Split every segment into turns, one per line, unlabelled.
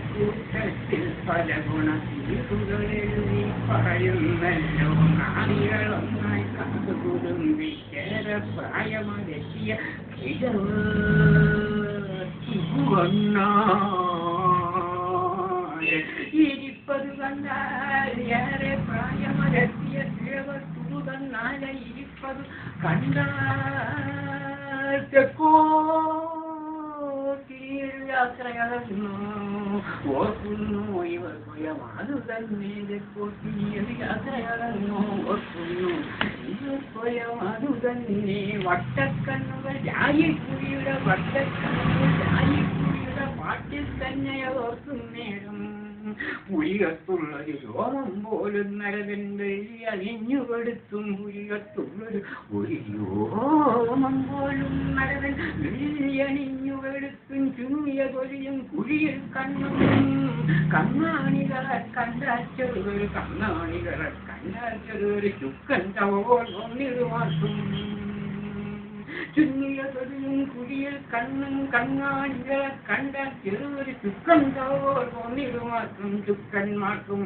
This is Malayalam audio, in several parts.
കൂട്ടത്തിൽ പല ഗുണീതുകളെഴുതി പറയുന്നല്ലോ നാളികളൊന്നായി കാതുകുടുമ്പി ചേരെ പ്രായമതെത്തിയ ഇരിപ്പത് കണ്ടാൽ ഏറെ പ്രായമതെത്തിയ ദേവതൂതന്നാല ഇരിപ്പത് കണ്ടാൽ തെക്കോ യാത്രയകന്നു ഓർക്കുന്നു ഇവർ സ്വയമാതു തന്നെ യാത്രയകന്നു ഓർക്കുന്നു ഇവർ സ്വയമാതു തന്നെ വട്ടക്കണ്ണുകൾ ജായിക്കുഴിയുടെ വട്ടക്കണ്ണുകൾ ജായിക്കുഴിയുടെ പാട്ടിൽ തന്നെ ഓർക്കുന്നേരം പുരികത്തുള്ളൊരു രോമം പോലും നരകന്റെ അണിഞ്ഞുപെടുത്തും പുരികത്തുള്ളൊരു ഒരു രോമം പോലും നരകൻ അണിഞ്ഞുപെടുത്തും ചുങ്ങിയ കൊലിയും കുഴിയിൽ കണ്ണും കണ്ണാണികളെ കണ്ടാച്ചൊരു കണ്ണാണികളെ കണ്ടാച്ചൊരു ചുക്കൻ തവോൽ ഒന്നിടുമാക്കും ചുന്നിയ തൊഴിലും കുടിയിൽ കണ്ണും കണ്ണാടികളെ കണ്ട ചെറുതൊരു ചുക്കൻ തവോൽ ഒന്നിടുമാക്കും ചുക്കന്മാർക്കും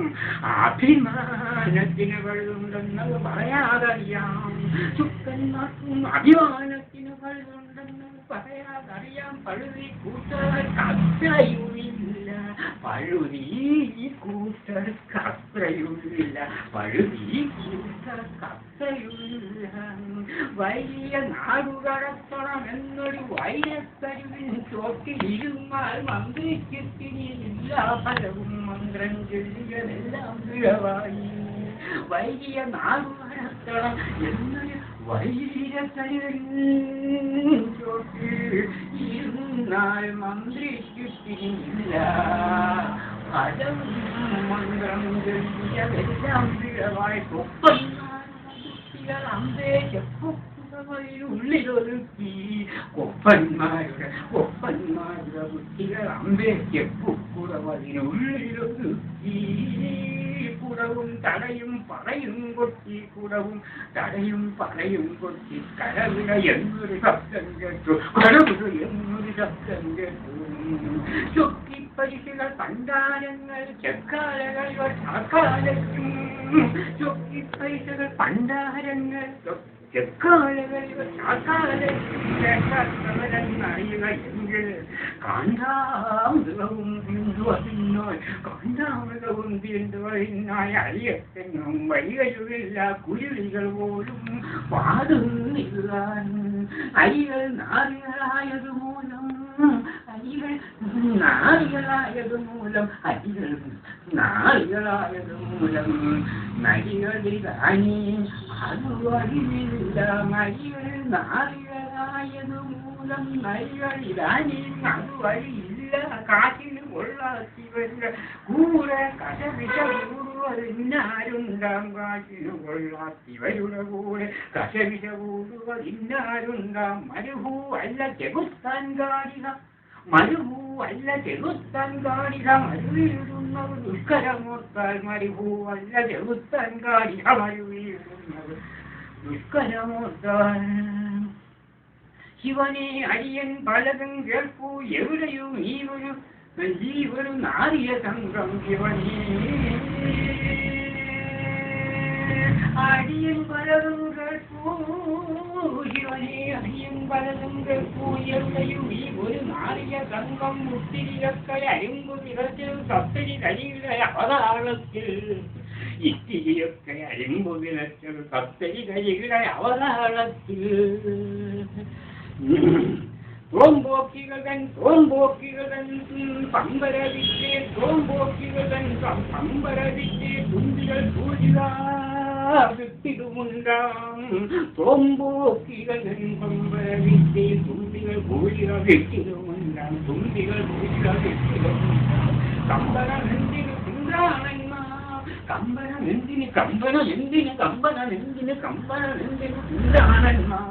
അഭിമാനത്തിന് വഴുതുണ്ടെന്നത് പറയാതറിയാം ചുക്കന്മാർക്കും അഭിമാനത്തിന് വഴുതുണ്ടെന്നത് പറയാതറിയാം പഴുതി കൂട്ടർക്ക് അത്രയുമില്ല പഴുതി കൂട്ടർക്ക് അത്രയുമില്ല പഴുതി കൂട്ടർക്ക് അത്രയുമില്ല വലിയ നാടുകടത്തണം എന്നൊരു വൈരത്തരുവിൻ ചോട്ടിലിരുന്നാൽ മന്ത്രിച്ചിട്ടിനില്ല ഫലവും മന്ത്രം ചൊല്ലിയതെല്ലാം പിഴവായി വലിയ നാടുകടത്തണം എന്നൊരു വൈരത്തരുവിൻ ചോട്ടിൽ ഇരുന്നാൽ മന്ത്രിച്ചിട്ടിനില്ല ഫലവും മന്ത്രം ചൊല്ലിയതെല്ലാം പിഴവായി അമ്പേ ഉള്ളിലൊതുക്കി കൊപ്പന്മാരുടെ ബുദ്ധികൾ അമ്പേ ചെപ്പുക്കുറവതിനുള്ളിലൊതുക്കി കുടവും തടയും പറയും കൊട്ടി കുടവും തടയും പറയും കൊട്ടി കടവിട എന്നൊരു ശബ്ദം കേട്ടു കടവിട എന്നൊരു ശബ്ദം കേട്ടു ചൊക്കി പരിശുകൾ പണ്ടാരങ്ങൾ ചെക്കാലകൾ ചാക്കാലയ്ക്കും ചൊക്കി പൈസകൾ പണ്ടാരങ്ങൾ ചെക്കാലകൾ ചാക്കാലയ്ക്കും കാണ്ടാമൃഗവും തീണ്ടുവതിനായി കാണ്ടാമൃഗവും തീണ്ടുവതിനായി അരിയത്തെങ്ങും വഴികളുമില്ല കുരുവികൾ പോലും പാടുന്നില്ല അരികൾ നാറികളായതുമൂലം അരികൾ നാറികളായതുമൂലം അരികൾ നാറികളായതുമൂലം നരികളിലാണി അതുവഴിയില്ല നരികൾ നാറികളായതുമൂലം നരികളിലാണി അതുവഴിയില്ല കാറ്റിന് കൊള്ളാത്തിവല്ല കൂടെ കശപിശ കൂടുവതിന്നാരുണ്ടാം കാറ്റിന് കൊള്ളാത്തിവരുടെ കൂടെ കശപിശ കൂടുവതിന്നാരുണ്ടാം മരുഭൂ അല്ല ചെകുത്താൻ കാണിക മരുഭൂ അല്ല ചെകുത്താൻ കാണിക മരുവിടുന്നത് ദുഷ്കരമോർത്താൽ മരുഭൂ അല്ല ചെകുത്താൻ കാണിക മരുവിടുന്നത് ദുഷ്കരമോർത്താൽ ശിവനെ അടിയൻ പലതും കേൾക്കൂ എവിടെയും ഈ ഒരു നാരിയ സംഘം ശിവനെ അടിയൻ പലതും കേൾക്കൂ ശിവനെ അടിയൻ പലതും കേൾക്കൂ എവിടെയും ഈ ഒരു നാരിയ സംഘം മുത്തിരിയൊക്കെ അരുമ്പു നിറത്തിൽ സപ്തരി കരിയുടെ അവതാളത്തിൽ ഇത്തിരിയൊക്കെ അരുമ്പു നിറത്തിൽ സപ്തരി കരിയുടെ അവതാളത്തിൽ തോമ്പോക്കികളൻ പമ്പരവിറ്റേ തോമ്പോക്കികളൻ പമ്പരവിറ്റേ തുമ്പികൾ പൂജിടുമുണ്ടാം തോമ്പോക്കികളൻ പമ്പരവിറ്റേ തുമ്പികൾ പൂജിക വെട്ടിടുമുണ്ടാം തുമ്പികൾ പൂജിക വെട്ടിടുമുണ്ടാം കമ്പനമെന്തിന് സുന്ദരാണന്മാർ കമ്പനമെന്തിന് കമ്പനമെന്തിന് സുന്ദരാണന്മാർ